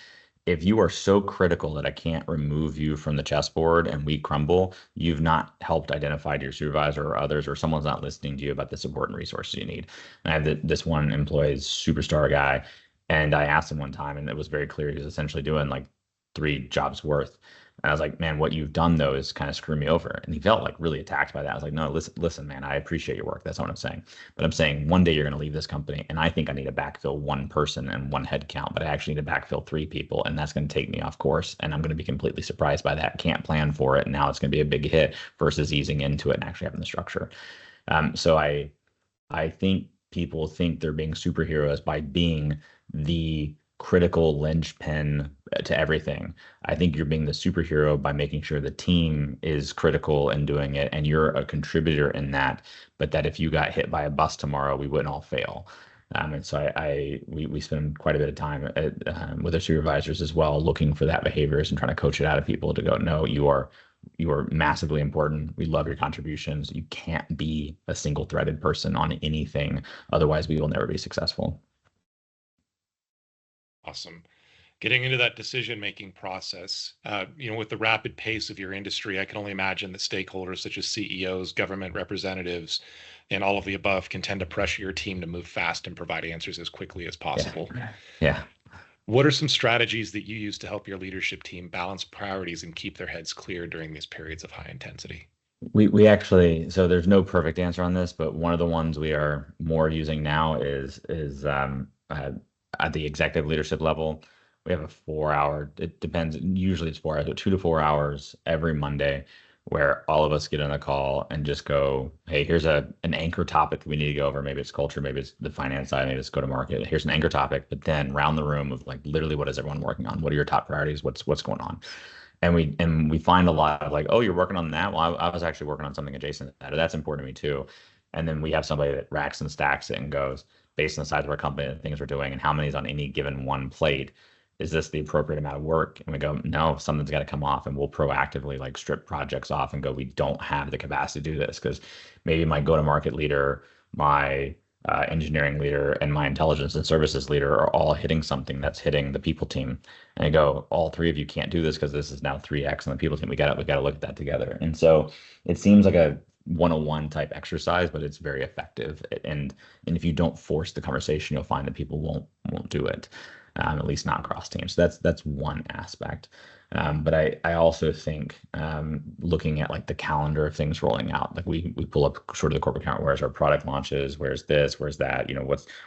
If you are so critical that I can't remove you from the chessboard and we crumble, you've not helped identify to your supervisor or others, or someone's not listening to you about this important resources you need." And I have this one employee, superstar guy, and I asked him one time, and it was very clear he was essentially doing like 3 jobs worth. And I was like, man, what you've done though is kind of screw me over. And he felt like really attacked by that. I was like, no, listen, man, I appreciate your work. That's not what I'm saying. But I'm saying one day you're going to leave this company, and I think I need to backfill one person and one head count, but I actually need to backfill 3 people, and that's going to take me off course. And I'm going to be completely surprised by that. Can't plan for it. And now it's going to be a big hit versus easing into it and actually having the structure. So I think people think they're being superheroes by being the critical linchpin to everything. I think you're being the superhero by making sure the team is critical in doing it and you're a contributor in that. But that if you got hit by a bus tomorrow, we wouldn't all fail. And so we spend quite a bit of time with our supervisors as well, looking for that behaviors and trying to coach it out of people to go, no, you are massively important. We love your contributions. You can't be a single threaded person on anything. Otherwise, we will never be successful. Awesome. Getting into that decision-making process, with the rapid pace of your industry, I can only imagine that stakeholders such as CEOs, government representatives, and all of the above can tend to pressure your team to move fast and provide answers as quickly as Yeah. possible. Yeah. What are some strategies that you use to help your leadership team balance priorities and keep their heads clear during these periods of high intensity? We actually, so there's no perfect answer on this, but one of the ones we are more using now is at the executive leadership level. We have a 4 hour, it depends, usually it's 4 hours, but 2 to 4 hours every Monday where all of us get on a call and just go, hey, here's an anchor topic we need to go over. Maybe it's culture, maybe it's the finance side, maybe it's go to market. Here's an anchor topic, but then round the room of like literally what is everyone working on? What are your top priorities? What's going on? And we find a lot of like, oh, you're working on that. Well, I was actually working on something adjacent to that. Or that's important to me too. And then we have somebody that racks and stacks it and goes, based on the size of our company, the things we're doing, and how many is on any given one plate. Is this the appropriate amount of work? And we go, no, something's got to come off, and we'll proactively like strip projects off and go, we don't have the capacity to do this because maybe my go-to-market leader, my engineering leader, and my intelligence and services leader are all hitting something that's hitting the people team. And I go, all three of you can't do this because this is now 3x on the people team. We got to look at that together. And so it seems like a 101 type exercise, but it's very effective. And if you don't force the conversation, you'll find that people won't do it, at least not across teams. So that's one aspect. But I also think looking at like the calendar of things rolling out, like we pull up sort of the corporate calendar. Where's our product launches? Where's this? Where's that?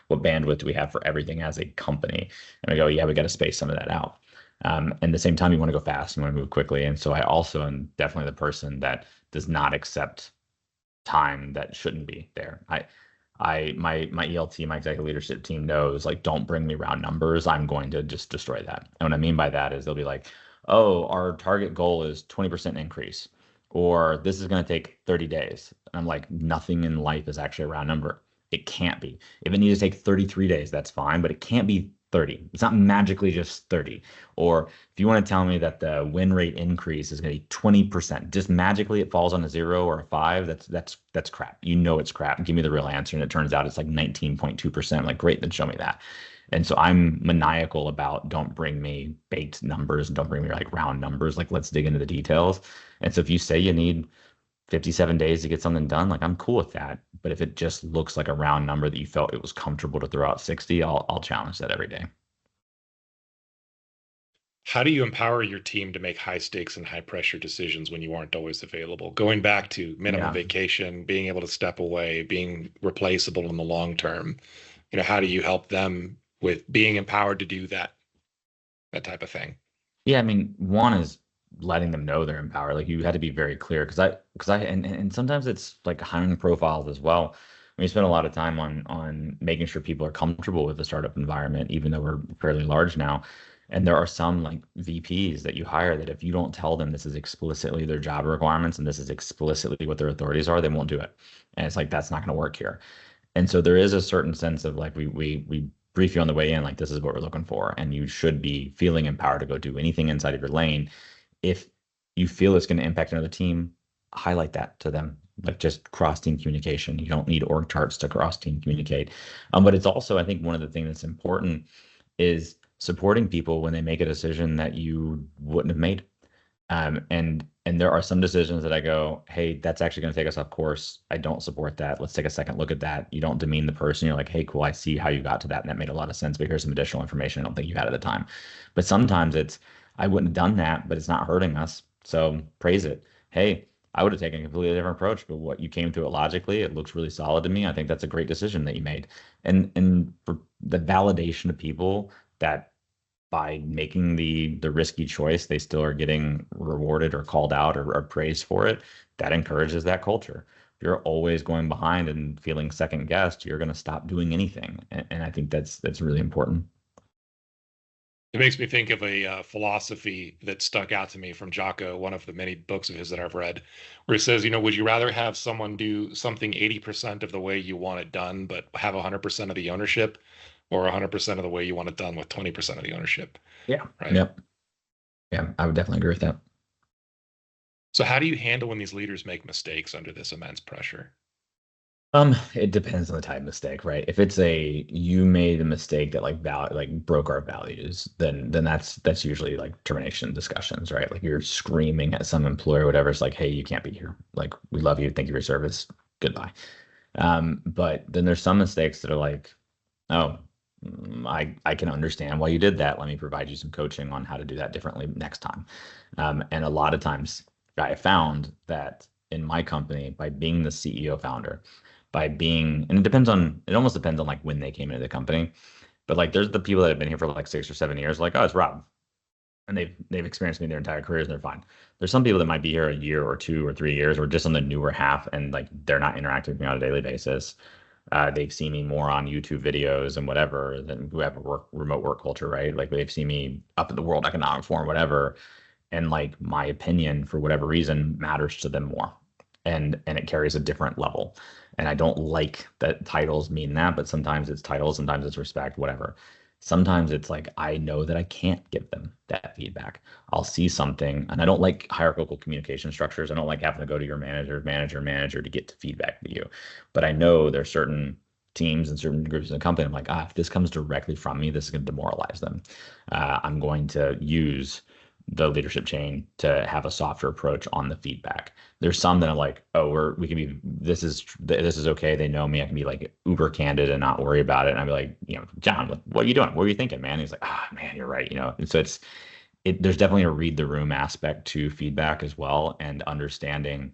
What bandwidth do we have for everything as a company? And we go, yeah, we got to space some of that out. And at the same time, you want to go fast, you want to move quickly. And so I also am definitely the person that does not accept time that shouldn't be there. My ELT, my executive leadership team knows like don't bring me round numbers. I'm going to just destroy that. And what I mean by that is they'll be like, oh, our target goal is 20% increase, or this is going to take 30 days. And I'm like, nothing in life is actually a round number. It can't be. If it needs to take 33 days, that's fine, but it can't be 30. It's not magically just 30. Or if you want to tell me that the win rate increase is going to be 20%, just magically it falls on a 0 or a 5, that's crap. You know it's crap. Give me the real answer. And it turns out it's like 19.2%. Like, great, then show me that. And so I'm maniacal about don't bring me baked numbers and don't bring me like round numbers. Like, let's dig into the details. And so if you say you need 57 days to get something done, like I'm cool with that. But if it just looks like a round number that you felt it was comfortable to throw out 60, I'll challenge that every day. How do you empower your team to make high stakes and high pressure decisions when you aren't always available? Going back to minimum Yeah. vacation, being able to step away, being replaceable in the long term, how do you help them with being empowered to do that type of thing? Yeah, I mean, one is letting them know they're empowered. Like you had to be very clear and sometimes it's like hiring profiles as well. We spend a lot of time on making sure people are comfortable with the startup environment, even though we're fairly large now. And there are some like VPs that you hire that if you don't tell them this is explicitly their job requirements and this is explicitly what their authorities are, they won't do it. And it's like that's not going to work here. And so there is a certain sense of like we brief you on the way in, like this is what we're looking for, and you should be feeling empowered to go do anything inside of your lane. If you feel it's going to impact another team, highlight that to them. Like just cross team communication. You don't need org charts to cross team communicate. But it's also, I think, one of the things that's important is supporting people when they make a decision that you wouldn't have made. And there are some decisions that I go, hey, that's actually going to take us off course. I don't support that. Let's take a second look at that. You don't demean the person. You're like, hey, cool, I see how you got to that, and that made a lot of sense. But here's some additional information I don't think you had at the time. But sometimes it's, I wouldn't have done that, but it's not hurting us. So praise it. Hey, I would have taken a completely different approach, but what you came to it logically, it looks really solid to me. I think that's a great decision that you made. And for the validation of people that by making the risky choice, they still are getting rewarded or called out or praised for it. That encourages that culture. If you're always going behind and feeling second guessed, you're going to stop doing anything. And I think that's really important. It makes me think of a philosophy that stuck out to me from Jocko, one of the many books of his that I've read, where he says, would you rather have someone do something 80% of the way you want it done, but have 100% of the ownership, or 100% of the way you want it done with 20% of the ownership? Yeah. Right. Yep. Yeah, I would definitely agree with that. So how do you handle when these leaders make mistakes under this immense pressure? It depends on the type of mistake, right? If it's a you made a mistake that like broke our values, then that's usually like termination discussions, right? Like you're screaming at some employer, or whatever. It's like, hey, you can't be here. Like we love you, thank you for your service, goodbye. But then there's some mistakes that are like, oh, I can understand why you did that. Let me provide you some coaching on how to do that differently next time. And a lot of times I have found that in my company by being the CEO founder, by being, and it almost depends on like when they came into the company. But like there's the people that have been here for like 6 or 7 years, like, oh, it's Rob. And they've experienced me their entire careers and they're fine. There's some people that might be here a year or 2 or 3 years or just on the newer half and like they're not interacting with me on a daily basis. They've seen me more on YouTube videos and whatever than who have a remote work culture, right? Like they've seen me up at the World Economic Forum, whatever, and like my opinion for whatever reason matters to them more, and it carries a different level. And I don't like that titles mean that, but sometimes it's titles, sometimes it's respect, whatever. Sometimes it's like I know that I can't give them that feedback. I'll see something, and I don't like hierarchical communication structures. I don't like having to go to your manager to get to feedback to you. But I know there's certain teams and certain groups in the company. I'm like, if this comes directly from me, this is going to demoralize them. I'm going to use the leadership chain to have a softer approach on the feedback. There's some that I'm like, oh, we can be, this is okay. They know me. I can be like uber candid and not worry about it. And I'd be like, John, what are you doing? What are you thinking, man? He's like, man, you're right. And so there's definitely a read the room aspect to feedback as well, and understanding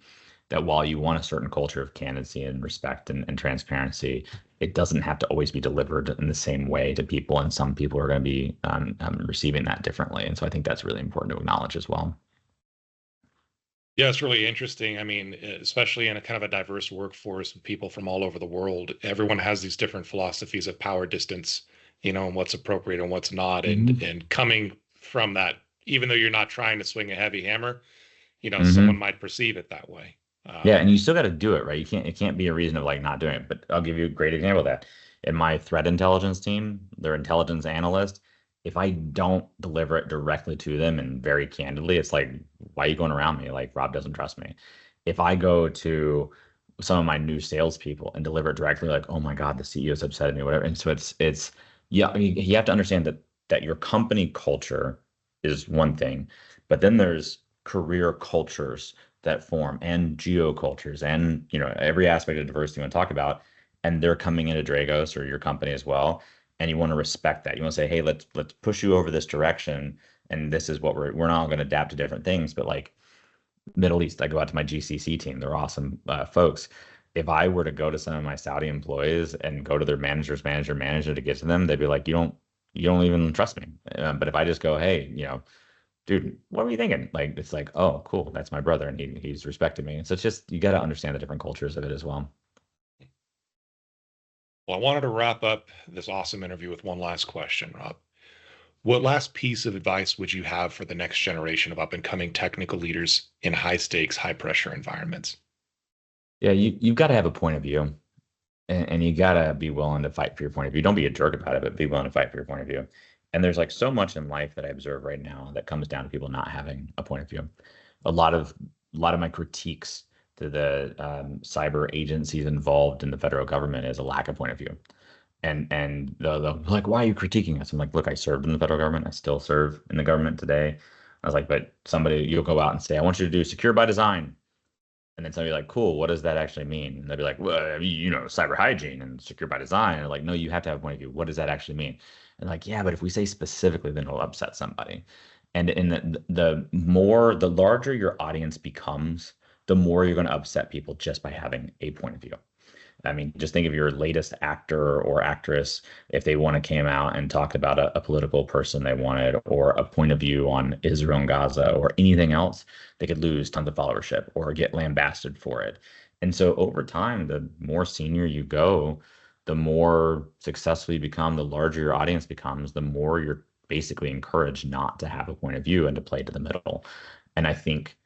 that while you want a certain culture of candidacy and respect and transparency, it doesn't have to always be delivered in the same way to people, and some people are going to be receiving that differently. And so I think that's really important to acknowledge as well. Yeah, it's really interesting. I mean, especially in a kind of a diverse workforce with people from all over the world, everyone has these different philosophies of power distance, and what's appropriate and what's not. And Hmm. and coming from that, even though you're not trying to swing a heavy hammer, someone Hmm. might perceive it that way. Yeah, and you still got to do it, right? It can't be a reason of like not doing it. But I'll give you a great example of that. In my threat intelligence team, their intelligence analyst, if I don't deliver it directly to them and very candidly, it's like, why are you going around me? Like Rob doesn't trust me. If I go to some of my new salespeople and deliver it directly, like, oh my God, the CEO's upset at me, whatever. And so it's yeah, I mean, you have to understand that your company culture is one thing, but then there's career cultures that form and geocultures and every aspect of diversity you want to talk about, and they're coming into Dragos or your company as well, and you want to respect that. You want to say, hey, let's push you over this direction, and this is what we're not going to adapt to different things. But like Middle East, I go out to my GCC team, they're awesome folks. If I were to go to some of my Saudi employees and go to their manager to get to them, they'd be like, you don't even trust me. But if I just go, hey, dude, what were you thinking? Like, it's like, oh, cool, that's my brother, and he's respected me. So it's just you got to understand the different cultures of it as well. Well, I wanted to wrap up this awesome interview with one last question, Rob. What last piece of advice would you have for the next generation of up and coming technical leaders in high stakes, high pressure environments? Yeah, you've got to have a point of view, and you got to be willing to fight for your point of view. Don't be a jerk about it, but be willing to fight for your point of view. And there's like so much in life that I observe right now that comes down to people not having a point of view. A lot of my critiques to the cyber agencies involved in the federal government is a lack of point of view. And they'll be like, why are you critiquing us? I'm like, look, I served in the federal government. I still serve in the government today. I was like, but you'll go out and say, I want you to do secure by design. And then somebody like, cool, what does that actually mean? And they'll be like, well, cyber hygiene and secure by design. And like, no, you have to have a point of view. What does that actually mean? And like, yeah, but if we say specifically, then it'll upset somebody. And in the larger your audience becomes, the more you're going to upset people just by having a point of view. I mean, just think of your latest actor or actress. If they want to came out and talked about a political person they wanted, or a point of view on Israel and Gaza, or anything else, they could lose tons of followership or get lambasted for it. And so over time, the more senior you go, the more successful you become, the larger your audience becomes, the more you're basically encouraged not to have a point of view and to play to the middle. And I think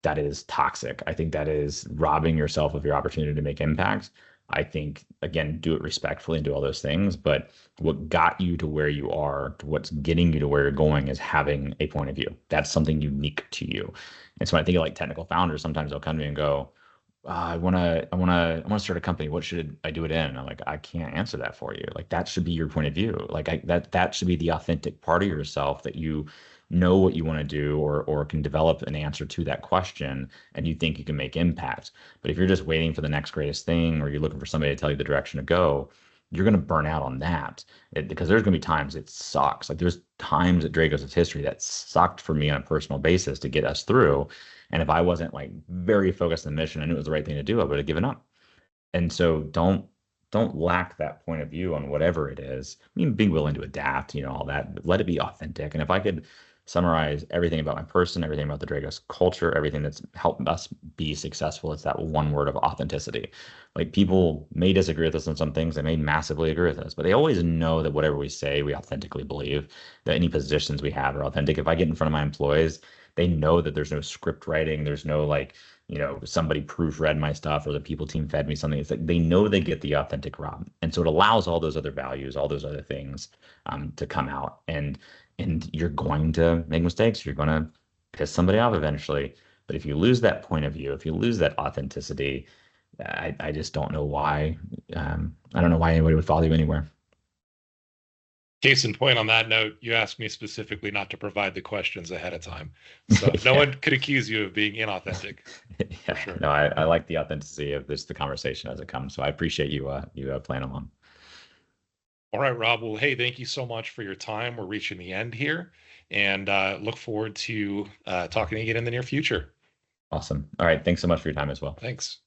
that is toxic. I think that is robbing yourself of your opportunity to make impact. I think, again, do it respectfully and do all those things. But what got you to where you are, to what's getting you to where you're going, is having a point of view. That's something unique to you. And so when I think of like technical founders, sometimes they'll come to me and go, I want to start a company. What should I do it in? And I'm like, I can't answer that for you. Like that should be your point of view. Like that should be the authentic part of yourself, that you know what you want to do, or can develop an answer to that question, and you think you can make impact. But if you're just waiting for the next greatest thing, or you're looking for somebody to tell you the direction to go, you're going to burn out on that because there's going to be times it sucks. Like there's times at Dragos' history that sucked for me on a personal basis to get us through. And if I wasn't like very focused on the mission, I knew it was the right thing to do, I would have given up. And so don't lack that point of view on whatever it is. I mean, being willing to adapt, all that, but let it be authentic. And if I could summarize everything about my person, everything about the Dragos culture, everything that's helped us be successful, it's that one word of authenticity. Like people may disagree with us on some things, they may massively agree with us, but they always know that whatever we say, we authentically believe, that any positions we have are authentic. If I get in front of my employees, they know that there's no script writing, there's no like, somebody proofread my stuff or the people team fed me something. It's like they know they get the authentic Rob. And so it allows all those other values, all those other things to come out. And you're going to make mistakes. You're going to piss somebody off eventually. But if you lose that point of view, if you lose that authenticity, I just don't know why. I don't know why anybody would follow you anywhere. Case in point, on that note, you asked me specifically not to provide the questions ahead of time. So no Yeah. one could accuse you of being inauthentic, for Yeah. sure. No, I like the authenticity of the conversation as it comes. So I appreciate you playing along. All right, Rob. Well, hey, thank you so much for your time. We're reaching the end here, and look forward to talking again in the near future. Awesome. All right. Thanks so much for your time as well. Thanks.